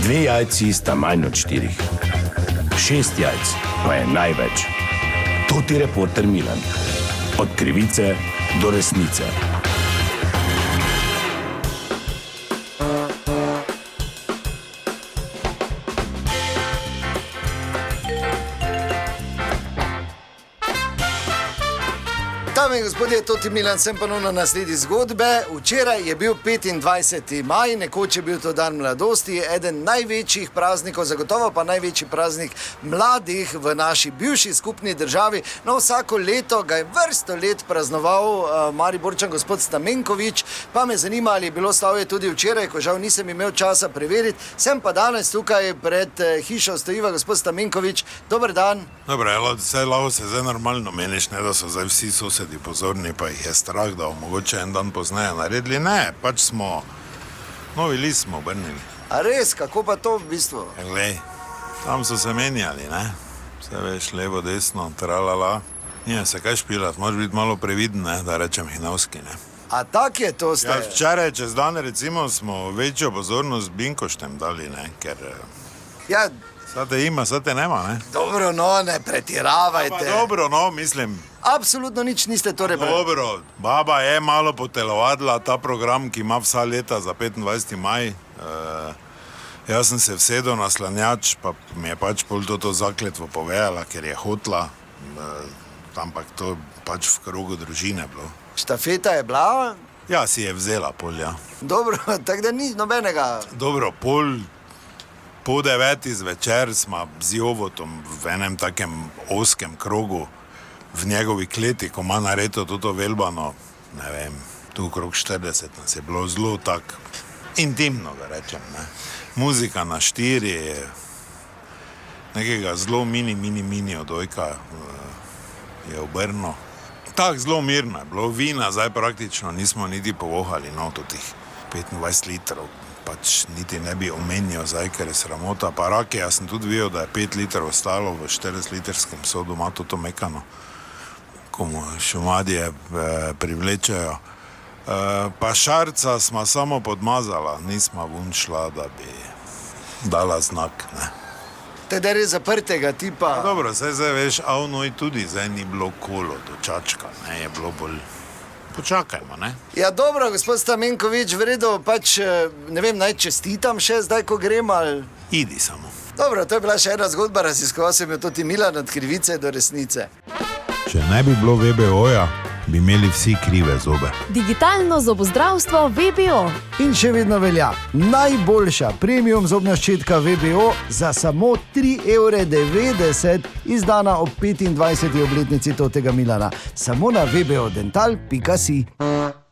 2 jajci sta manj od 4. 6 jajc pa je največ. To ti reporter Milan. Od krivice do resnice. Dame in gospodje, to ti Milan, sem ponovno na sledi zgodbe. Včeraj je bil 25. maj, nekoč je bil to dan mladosti, eden največjih praznikov, zagotovo pa največji praznik mladih v naši bivši skupni državi. No, vsako leto ga je vrsto let praznoval Mariborčan gospod Stamenković, pa me zanima, ali je bilo slavje tudi včeraj, ko žal nisem imel časa preveriti. Sem pa danes tukaj pred hišo stojiva gospod Stamenković. Dober dan. Dobro, vse lavo se zdaj normalno meniš, ne da so zdaj vsi sosedi pozorni, pa jih je strah, da bo mogoče en dan pozneje naredili. Ne, pač smo, novi list smo obrnili. A res, kako pa to v bistvu? Glej, tam so se menjali, ne? Vse veš, levo, desno, tralala. Nije se kaj špilat, moraš biti malo previden, ne, da rečem hinavski, ne. A tak je to ste? Ja, včeraj čez dan, recimo, smo večjo pozornost Binkoštem dali, ne, ker... Ja, sad te ima, sad te nema, ne. dobro, no, ne pretiravajte. Pa dobro, no, mislim... Absolutno nič niste torej Dobro, baba je malo potelovadila ta program, ki ima vsa leta za 25. maj. Jaz sem se vsedel na slanjač, pa mi je pač pol to zakletvo povedala, ker je hotla, ampak to pač v krogu družine bilo. Štafeta je bila? Ja, si je vzela pol, ja. Dobro, tako da ni nobenega... Dobro, po 9. zvečer smo z Jovotom v enem takem oskem krogu v njegovi kleti, ko ima nareto toto velbano, ne vem, tu okrog 40, nas je bilo zelo tak intimno, da rečem, ne. Muzika na 4, nekega zelo mini odojka je obrno. Tak zelo mirno je bilo, vina zdaj praktično nismo niti povohali, no, totih 25 litrov. Pač niti ne bi omenil zdaj, ker je sramota. Pa rake, jaz sem tudi videl, da je 5 litrov ostalo v 40-litrskem sodu, ima toto mekano, ko mu šumadije privlečajo. Pa šarca smo samo podmazala, nismo vun šla, da bi dala znak, ne. Teda je zaprtega tipa. Dobro, zdaj veš, avnoj tudi zdaj ni bilo kolo do Čačka, ne, je bilo bolj... Počakajmo, ne? Ja, dobro, gospod Stamenković, v redu, pač, ne vem, naj čestitam še zdaj, ko grem, ali... Idi samo. Dobro, to je bila še ena zgodba, raziskoval sem jo tudi Milan, od krivice do resnice. Če ne bi bilo VBO-ja, bi imeli vsi krive zobe. Digitalno zobozdravstvo VBO. In še vedno velja, najboljša premium zobna ščetka VBO za samo 3,90 €, izdana ob 25. obletnici totega Milana. Samo na vbodental.si.